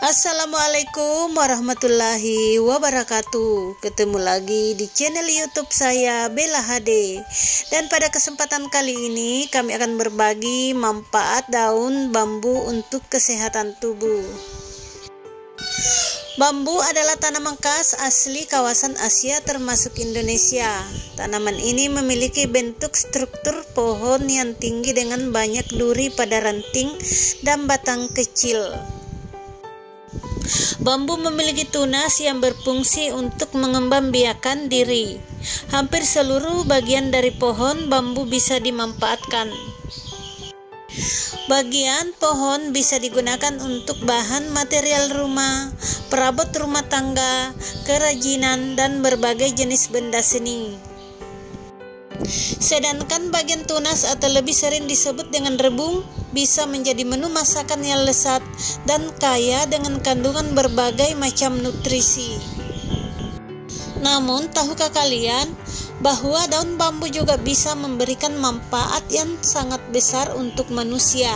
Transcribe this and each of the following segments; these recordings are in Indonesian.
Assalamualaikum warahmatullahi wabarakatuh. Ketemu lagi di channel YouTube saya, Bella HD. Dan pada kesempatan kali ini kami akan berbagi manfaat daun bambu untuk kesehatan tubuh. Bambu adalah tanaman khas asli kawasan Asia termasuk Indonesia. Tanaman ini memiliki bentuk struktur pohon yang tinggi dengan banyak duri pada ranting dan batang kecil. Bambu memiliki tunas yang berfungsi untuk mengembangbiakan diri. Hampir seluruh bagian dari pohon bambu bisa dimanfaatkan. Bagian pohon bisa digunakan untuk bahan material rumah, perabot rumah tangga, kerajinan, dan berbagai jenis benda seni. Sedangkan bagian tunas atau lebih sering disebut dengan rebung bisa menjadi menu masakan yang lezat dan kaya dengan kandungan berbagai macam nutrisi. Namun, tahukah kalian bahwa daun bambu juga bisa memberikan manfaat yang sangat besar untuk manusia?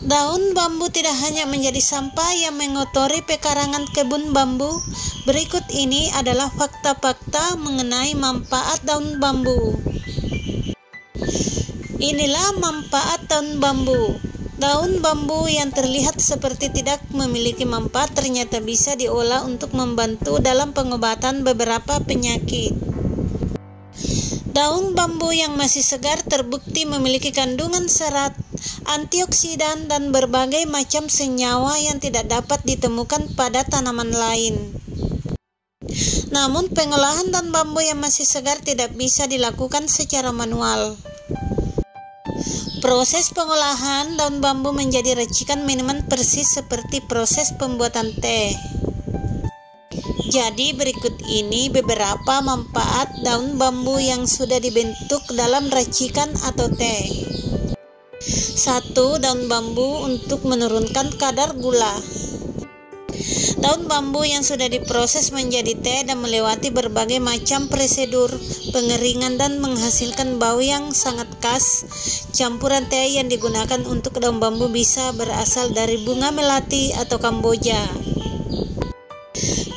Daun bambu tidak hanya menjadi sampah yang mengotori pekarangan kebun bambu. Berikut ini adalah fakta-fakta mengenai manfaat daun bambu. Inilah manfaat daun bambu. Daun bambu yang terlihat seperti tidak memiliki manfaat ternyata bisa diolah untuk membantu dalam pengobatan beberapa penyakit. Daun bambu yang masih segar terbukti memiliki kandungan serat, antioksidan, dan berbagai macam senyawa yang tidak dapat ditemukan pada tanaman lain. Namun, pengolahan daun bambu yang masih segar tidak bisa dilakukan secara manual. Proses pengolahan daun bambu menjadi racikan minuman persis seperti proses pembuatan teh. Jadi berikut ini beberapa manfaat daun bambu yang sudah dibentuk dalam racikan atau teh. 1. Daun bambu untuk menurunkan kadar gula. Daun bambu yang sudah diproses menjadi teh dan melewati berbagai macam prosedur pengeringan dan menghasilkan bau yang sangat khas. Campuran teh yang digunakan untuk daun bambu bisa berasal dari bunga melati atau kamboja.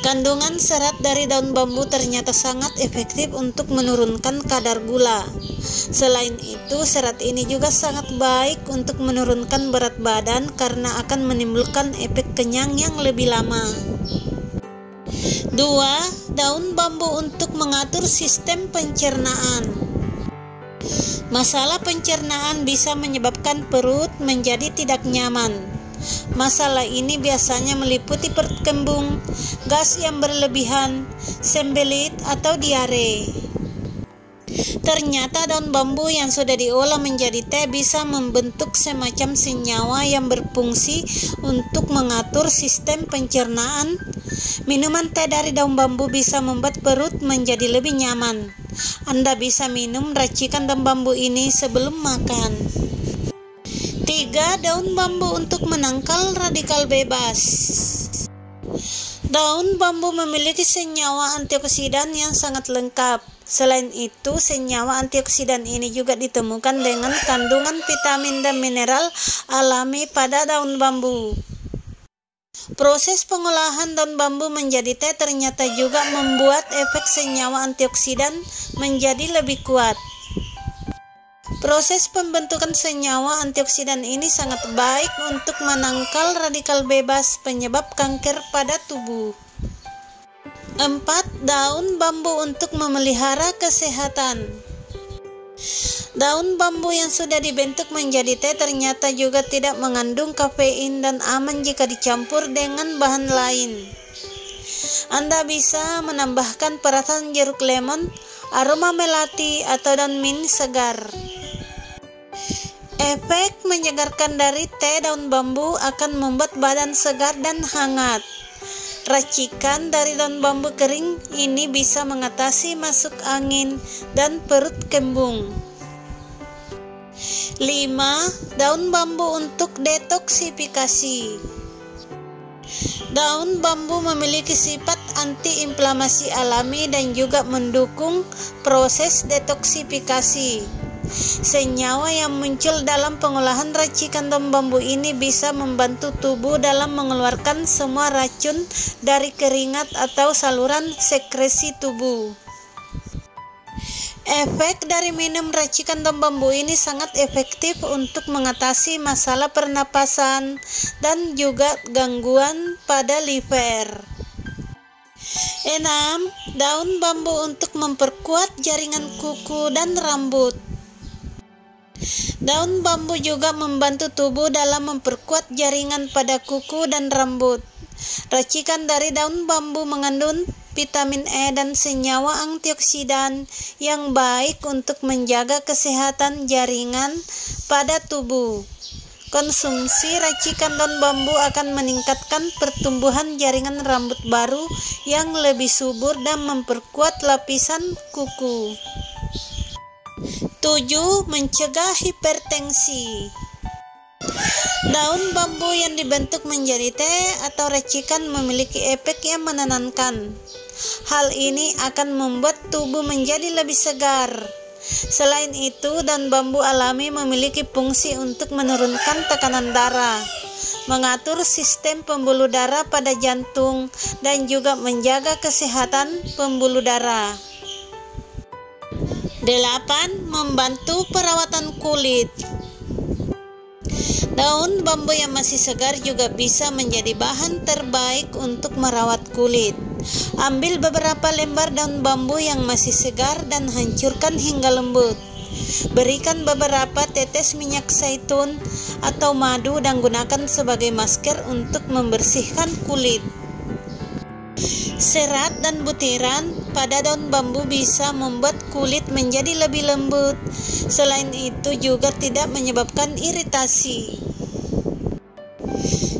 Kandungan serat dari daun bambu ternyata sangat efektif untuk menurunkan kadar gula. Selain itu, serat ini juga sangat baik untuk menurunkan berat badan karena akan menimbulkan efek kenyang yang lebih lama. 2. Daun bambu untuk mengatur sistem pencernaan. Masalah pencernaan bisa menyebabkan perut menjadi tidak nyaman. Masalah ini biasanya meliputi perut kembung, gas yang berlebihan, sembelit, atau diare. Ternyata daun bambu yang sudah diolah menjadi teh bisa membentuk semacam senyawa yang berfungsi untuk mengatur sistem pencernaan. Minuman teh dari daun bambu bisa membuat perut menjadi lebih nyaman. Anda bisa minum racikan daun bambu ini sebelum makan. 3. Daun bambu untuk menangkal radikal bebas. Daun bambu memiliki senyawa antioksidan yang sangat lengkap. Selain itu, senyawa antioksidan ini juga ditemukan dengan kandungan vitamin dan mineral alami pada daun bambu. Proses pengolahan daun bambu menjadi teh ternyata juga membuat efek senyawa antioksidan menjadi lebih kuat. Proses pembentukan senyawa antioksidan ini sangat baik untuk menangkal radikal bebas penyebab kanker pada tubuh. 4. Daun bambu untuk memelihara kesehatan. Daun bambu yang sudah dibentuk menjadi teh ternyata juga tidak mengandung kafein dan aman jika dicampur dengan bahan lain. Anda bisa menambahkan perasan jeruk lemon, aroma melati, atau daun mint segar. Efek menyegarkan dari teh daun bambu akan membuat badan segar dan hangat. Racikan dari daun bambu kering ini bisa mengatasi masuk angin dan perut kembung. 5. Daun bambu untuk detoksifikasi. Daun bambu memiliki sifat antiinflamasi alami dan juga mendukung proses detoksifikasi. Senyawa yang muncul dalam pengolahan racikan daun bambu ini bisa membantu tubuh dalam mengeluarkan semua racun dari keringat atau saluran sekresi tubuh. Efek dari minum racikan daun bambu ini sangat efektif untuk mengatasi masalah pernapasan dan juga gangguan pada liver. 6. Daun bambu untuk memperkuat jaringan kuku dan rambut. Daun bambu juga membantu tubuh dalam memperkuat jaringan pada kuku dan rambut. Racikan dari daun bambu mengandung vitamin E dan senyawa antioksidan yang baik untuk menjaga kesehatan jaringan pada tubuh. Konsumsi racikan daun bambu akan meningkatkan pertumbuhan jaringan rambut baru yang lebih subur dan memperkuat lapisan kuku. 7. Mencegah hipertensi. Daun bambu yang dibentuk menjadi teh atau racikan memiliki efek yang menenangkan. Hal ini akan membuat tubuh menjadi lebih segar. Selain itu, daun bambu alami memiliki fungsi untuk menurunkan tekanan darah, mengatur sistem pembuluh darah pada jantung, dan juga menjaga kesehatan pembuluh darah. 8. Membantu perawatan kulit. Daun bambu yang masih segar juga bisa menjadi bahan terbaik untuk merawat kulit. Ambil beberapa lembar daun bambu yang masih segar dan hancurkan hingga lembut. Berikan beberapa tetes minyak zaitun atau madu dan gunakan sebagai masker untuk membersihkan kulit. Serat dan butiran pada daun bambu bisa membuat kulit menjadi lebih lembut. Selain itu juga tidak menyebabkan iritasi.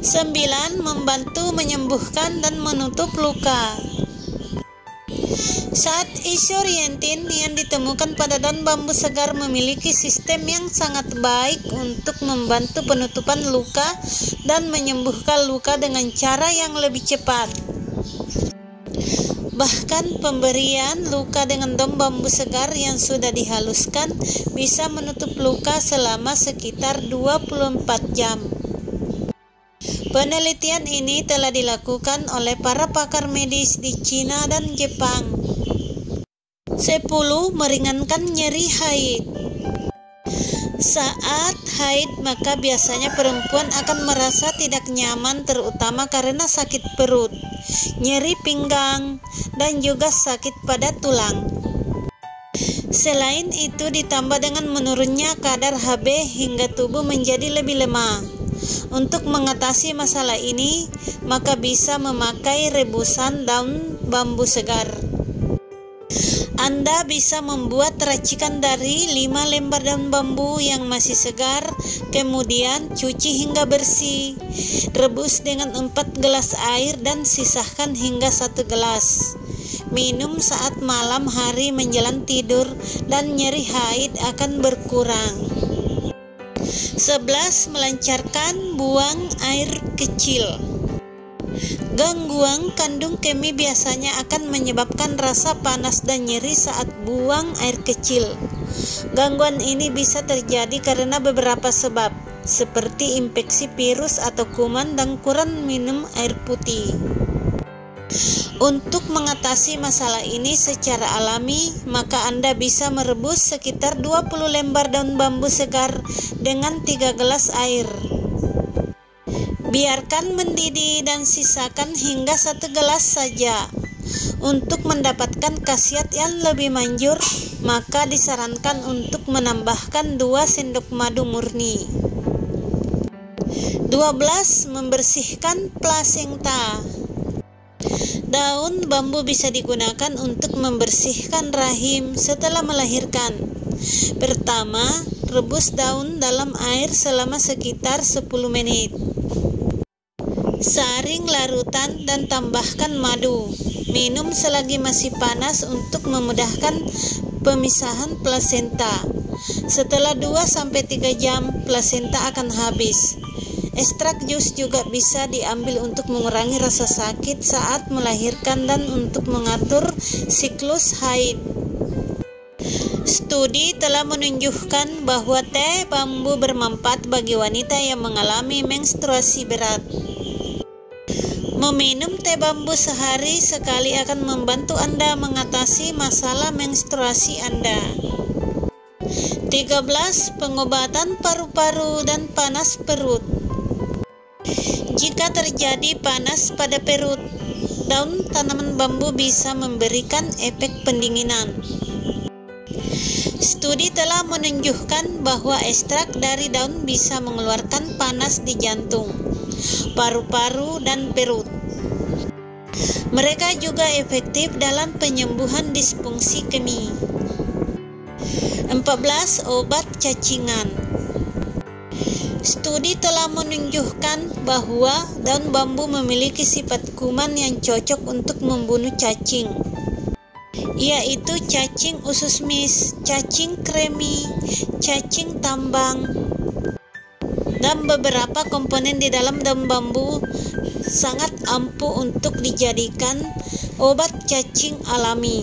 9. Membantu menyembuhkan dan menutup luka. Zat isorientin yang ditemukan pada daun bambu segar memiliki sistem yang sangat baik untuk membantu penutupan luka dan menyembuhkan luka dengan cara yang lebih cepat. Bahkan pemberian luka dengan daun bambu segar yang sudah dihaluskan bisa menutup luka selama sekitar 24 jam. Penelitian ini telah dilakukan oleh para pakar medis di Cina dan Jepang. 10. Meringankan nyeri haid. Saat haid, maka biasanya perempuan akan merasa tidak nyaman, terutama karena sakit perut, nyeri pinggang, dan juga sakit pada tulang. Selain itu, ditambah dengan menurunnya kadar HB hingga tubuh menjadi lebih lemah. Untuk mengatasi masalah ini, maka bisa memakai rebusan daun bambu segar. Anda bisa membuat racikan dari 5 lembar daun bambu yang masih segar, kemudian cuci hingga bersih. Rebus dengan 4 gelas air dan sisahkan hingga 1 gelas. Minum saat malam hari menjelang tidur dan nyeri haid akan berkurang. 11. Melancarkan buang air kecil. Gangguan kandung kemih biasanya akan menyebabkan rasa panas dan nyeri saat buang air kecil. Gangguan ini bisa terjadi karena beberapa sebab, seperti infeksi virus atau kuman dan kurang minum air putih. Untuk mengatasi masalah ini secara alami, maka Anda bisa merebus sekitar 20 lembar daun bambu segar dengan 3 gelas air. Biarkan mendidih dan sisakan hingga 1 gelas saja. Untuk mendapatkan khasiat yang lebih manjur, maka disarankan untuk menambahkan 2 sendok madu murni. 12. Membersihkan plasenta. Daun bambu bisa digunakan untuk membersihkan rahim setelah melahirkan. Pertama, rebus daun dalam air selama sekitar 10 menit. Saring larutan dan tambahkan madu. Minum selagi masih panas untuk memudahkan pemisahan plasenta. Setelah 2-3 jam, plasenta akan habis. Ekstrak jus juga bisa diambil untuk mengurangi rasa sakit saat melahirkan dan untuk mengatur siklus haid. Studi telah menunjukkan bahwa teh bambu bermanfaat bagi wanita yang mengalami menstruasi berat. Meminum teh bambu sehari sekali akan membantu Anda mengatasi masalah menstruasi Anda. 13. Pengobatan paru-paru dan panas perut. Jika terjadi panas pada perut, daun tanaman bambu bisa memberikan efek pendinginan. Studi telah menunjukkan bahwa ekstrak dari daun bisa mengeluarkan panas di jantung, paru-paru, dan perut. Mereka juga efektif dalam penyembuhan disfungsi kemih. 14. Obat cacingan. Studi telah menunjukkan bahwa daun bambu memiliki sifat kuman yang cocok untuk membunuh cacing, yaitu cacing usus mis, cacing kremi, cacing tambang, dan beberapa komponen di dalam daun bambu sangat ampuh untuk dijadikan obat cacing alami.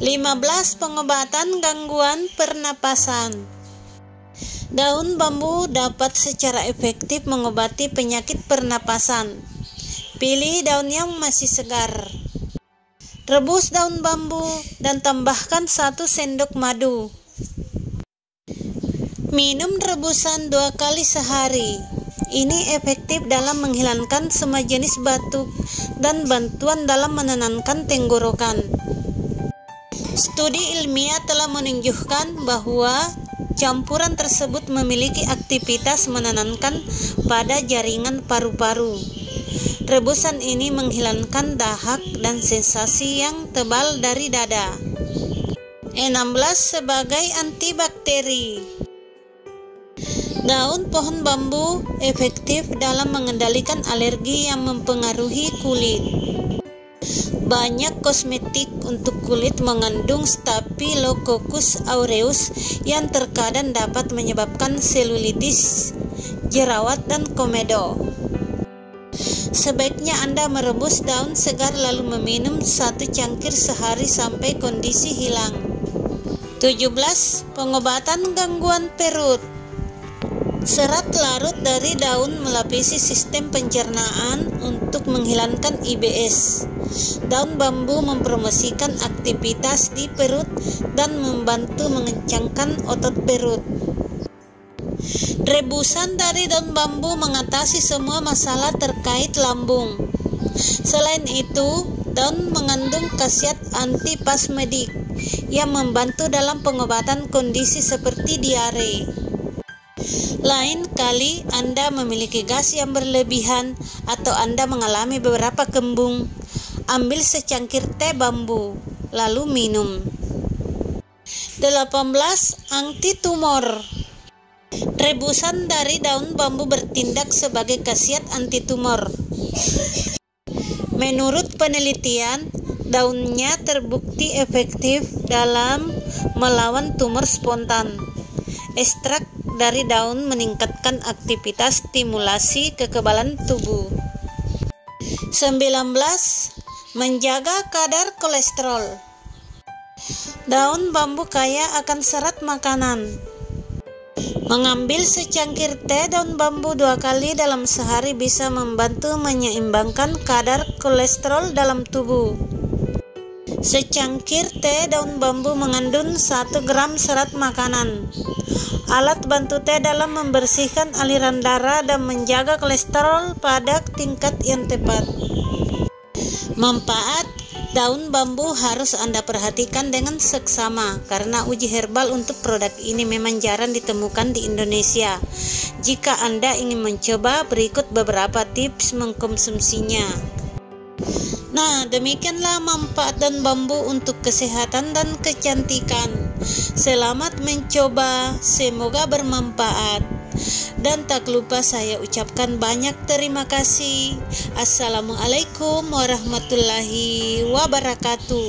15. Pengobatan gangguan pernapasan. Daun bambu dapat secara efektif mengobati penyakit pernapasan. Pilih daun yang masih segar. Rebus daun bambu dan tambahkan 1 sendok madu. Minum rebusan 2 kali sehari. Ini efektif dalam menghilangkan semua jenis batuk dan bantuan dalam menenangkan tenggorokan. Studi ilmiah telah menunjukkan bahwa campuran tersebut memiliki aktivitas menenangkan pada jaringan paru-paru. Rebusan ini menghilangkan dahak dan sensasi yang tebal dari dada. 16. Sebagai antibakteri. Daun pohon bambu efektif dalam mengendalikan alergi yang mempengaruhi kulit. Banyak kosmetik untuk kulit mengandung Staphylococcus aureus yang terkadang dapat menyebabkan selulitis, jerawat, dan komedo. Sebaiknya Anda merebus daun segar lalu meminum 1 cangkir sehari sampai kondisi hilang. 17. Pengobatan gangguan perut. Serat larut dari daun melapisi sistem pencernaan untuk menghilangkan IBS. Daun bambu mempromosikan aktivitas di perut dan membantu mengencangkan otot perut. Rebusan dari daun bambu mengatasi semua masalah terkait lambung. Selain itu, daun mengandung khasiat antispasmodik yang membantu dalam pengobatan kondisi seperti diare. Lain kali Anda memiliki gas yang berlebihan atau Anda mengalami beberapa kembung, ambil secangkir teh bambu, lalu minum. 18. Antitumor. Rebusan dari daun bambu bertindak sebagai khasiat antitumor. Menurut penelitian, daunnya terbukti efektif dalam melawan tumor spontan. Ekstrak dari daun meningkatkan aktivitas stimulasi kekebalan tubuh. 19. Menjaga kadar kolesterol. Daun bambu kaya akan serat makanan. Mengambil secangkir teh daun bambu 2 kali dalam sehari bisa membantu menyeimbangkan kadar kolesterol dalam tubuh. Secangkir teh daun bambu mengandung 1 gram serat makanan. Alat bantu teh dalam membersihkan aliran darah dan menjaga kolesterol pada tingkat yang tepat. Manfaat daun bambu harus Anda perhatikan dengan seksama karena uji herbal untuk produk ini memang jarang ditemukan di Indonesia. Jika Anda ingin mencoba, berikut beberapa tips mengkonsumsinya. Nah, demikianlah manfaat daun bambu untuk kesehatan dan kecantikan. Selamat mencoba, semoga bermanfaat. Dan tak lupa saya ucapkan banyak terima kasih. Assalamualaikum warahmatullahi wabarakatuh.